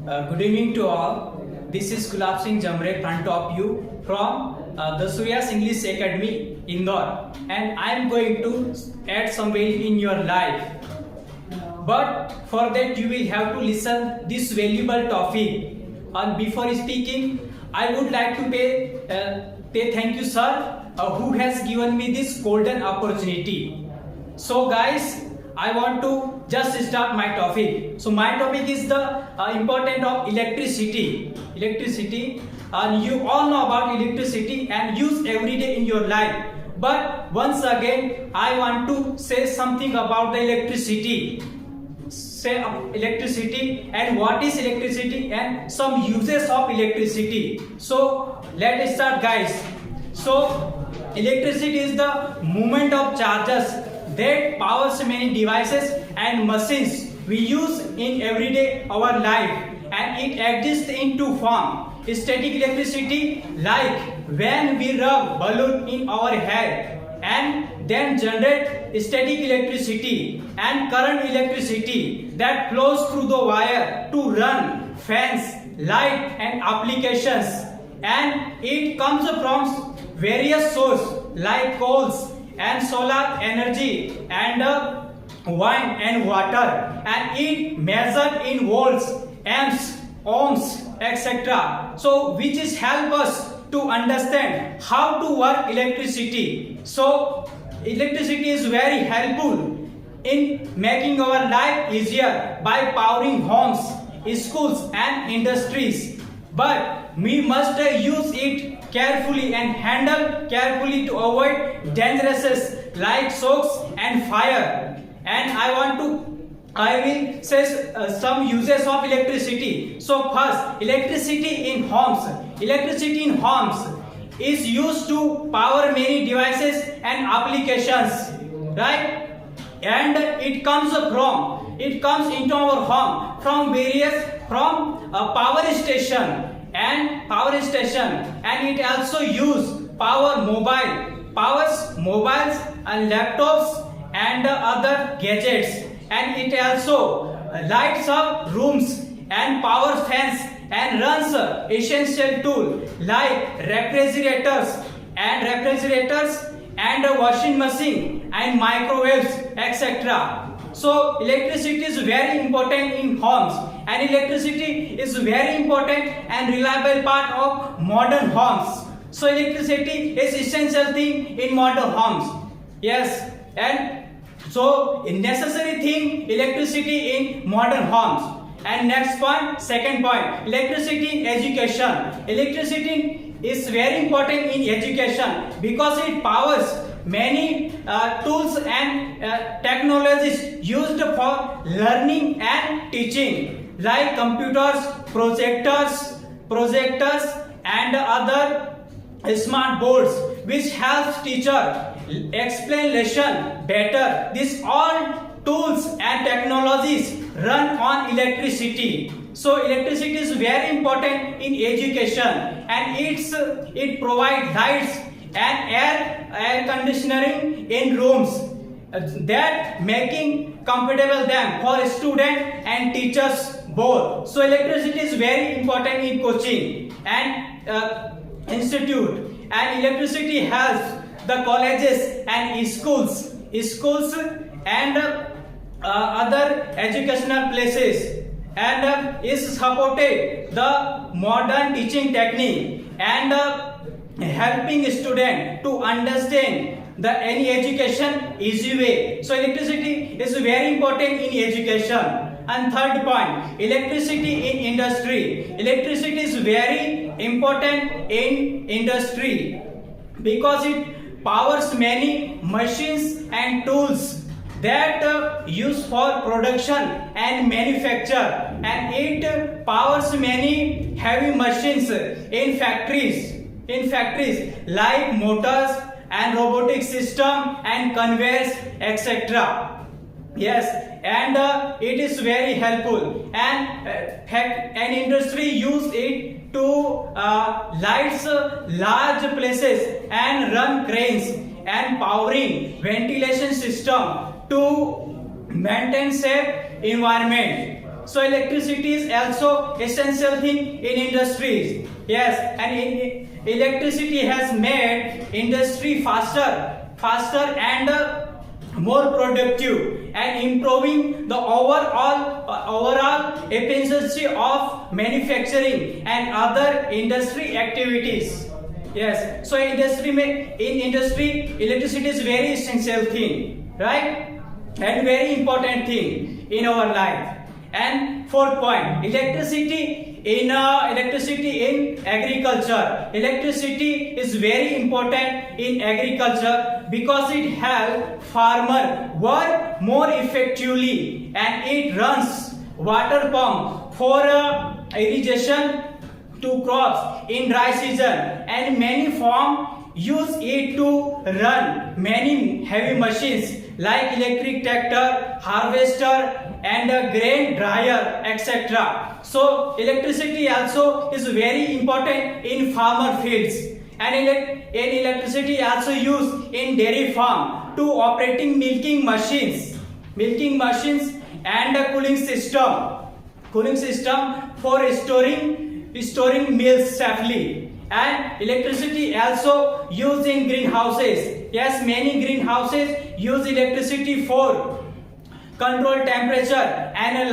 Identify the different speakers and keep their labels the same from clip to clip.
Speaker 1: Good evening to all. This is Gulab Singh Jamre front of you from the Suryas English Academy, Indore, and I am going to add some value in your life. But for that you will have to listen this valuable topic. And before speaking, I would like to pay thank you, sir, who has given me this golden opportunity. So guys, I want to just start my topic. So my topic is the importance of electricity. And you all know about electricity and use every day in your life. But once again, I want to say something about the electricity. Electricity and what is electricity and some uses of electricity. So let's start, guys. So electricity is the movement of charges that powers many devices and machines we use in everyday our life, and it exists in two forms. Static electricity, like when we rub balloon in our head and then generate static electricity, and current electricity that flows through the wire to run fans, light and applications, and it comes from various sources like coals and solar energy and wind and water, and it measured in volts, amps, ohms, etc. So which is help us to understand how to work electricity. So electricity is very helpful in making our life easier by powering homes, schools and industries, but we must use it carefully and handle carefully to avoid dangerouses like shocks and fire. And I will say some uses of electricity. So first, electricity in homes. Electricity in homes is used to power many devices and applications, right? And it comes into our home from power station, and it also use powers mobiles and laptops and other gadgets, and it also lights up rooms and power fans and runs essential tools like refrigerators and a washing machine and microwaves, etc. So electricity is very important in homes, and electricity is very important and reliable part of modern homes. So electricity is essential thing in modern homes. Yes, and so a necessary thing electricity in modern homes. And next point, second point, electricity in education. Electricity is very important in education because it powers many tools and technologies used for learning and teaching, like computers, projectors and other smart boards, which helps teacher explain lesson better. These all tools and technologies run on electricity. So electricity is very important in education, and it provides lights and air conditioning in rooms, that making comfortable them for students and teachers both. So electricity is very important in coaching and institute, and electricity helps the colleges and schools and other educational places, and is supported the modern teaching technique and helping student to understand the any education easy way. So electricity is very important in education. And third point, electricity in industry. Electricity is very important in industry because it powers many machines and tools that used for production and manufacture, and it powers many heavy machines in factories like motors and robotic system and conveyors, etc. Yes, and it is very helpful, and industry use it to lights large places and run cranes and powering ventilation system to maintain safe environment. So electricity is also essential thing in industries. Yes, and electricity has made industry faster and more productive, and improving the overall efficiency of manufacturing and other industry activities. Yes, so in industry electricity is very essential thing, right, and very important thing in our life. And fourth point, electricity in agriculture. Electricity is very important in agriculture because it helps farmer work more effectively, and it runs water pump for irrigation to crops in dry season, and many farms use it to run many heavy machines like electric tractor, harvester, and a grain dryer, etc. So electricity also is very important in farmer fields, and electricity also used in dairy farm to operating milking machines and a cooling system for storing milk safely. And electricity also used in greenhouses. Yes, many greenhouses use electricity for control temperature and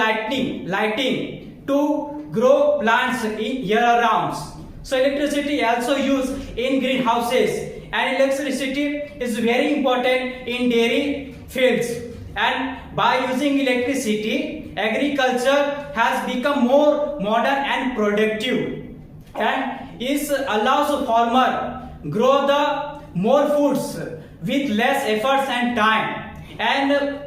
Speaker 1: lighting to grow plants in year round. So electricity also used in greenhouses, and electricity is very important in dairy fields. And by using electricity, agriculture has become more modern and productive, and it allows a farmer grow the more foods with less efforts and time. And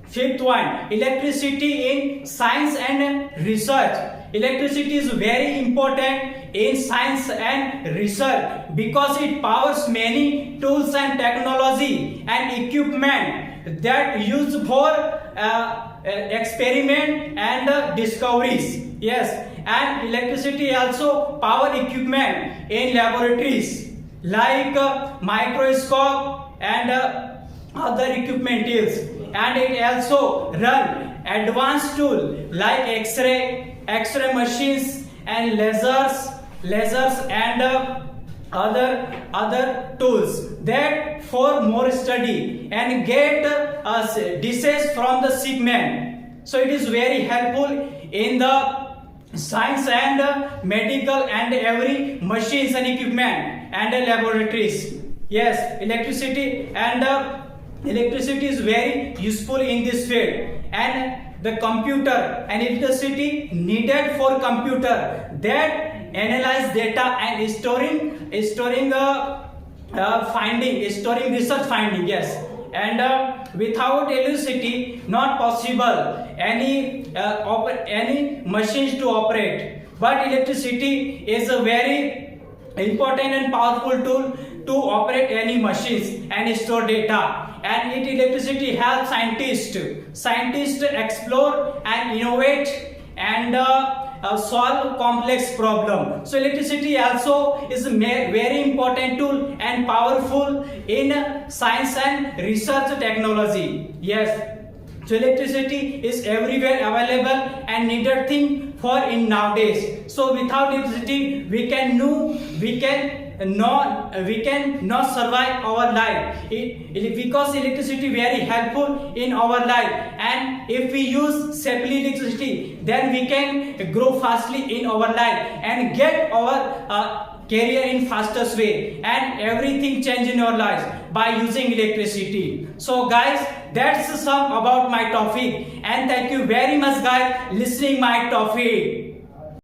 Speaker 1: fifth one, electricity in science and research. Electricity is very important in science and research because it powers many tools and technology and equipment that used for experiment and discoveries. Yes, and electricity also power equipment in laboratories like microscope and other equipment tools, and it also run advanced tool like x-ray machines and lasers and other tools that for more study and get disease from the sick man. So it is very helpful in the science and medical and every machines and equipment and laboratories. Yes, electricity is very useful in this field. And the computer and electricity needed for computer that analyze data and storing research finding. Yes, and without electricity not possible any machines to operate. But electricity is a very important and powerful tool to operate any machines and store data. And electricity helps scientists explore and innovate and solve complex problem. So electricity also is a very important tool and powerful in science and research technology. Yes, so electricity is everywhere available and needed thing for in nowadays. So without electricity we can not survive our life, because electricity very helpful in our life. And if we use safely electricity, then we can grow fastly in our life and get our career in fastest way, and everything change in our lives by using electricity. So guys, that's some about my topic, and thank you very much guys listening my topic.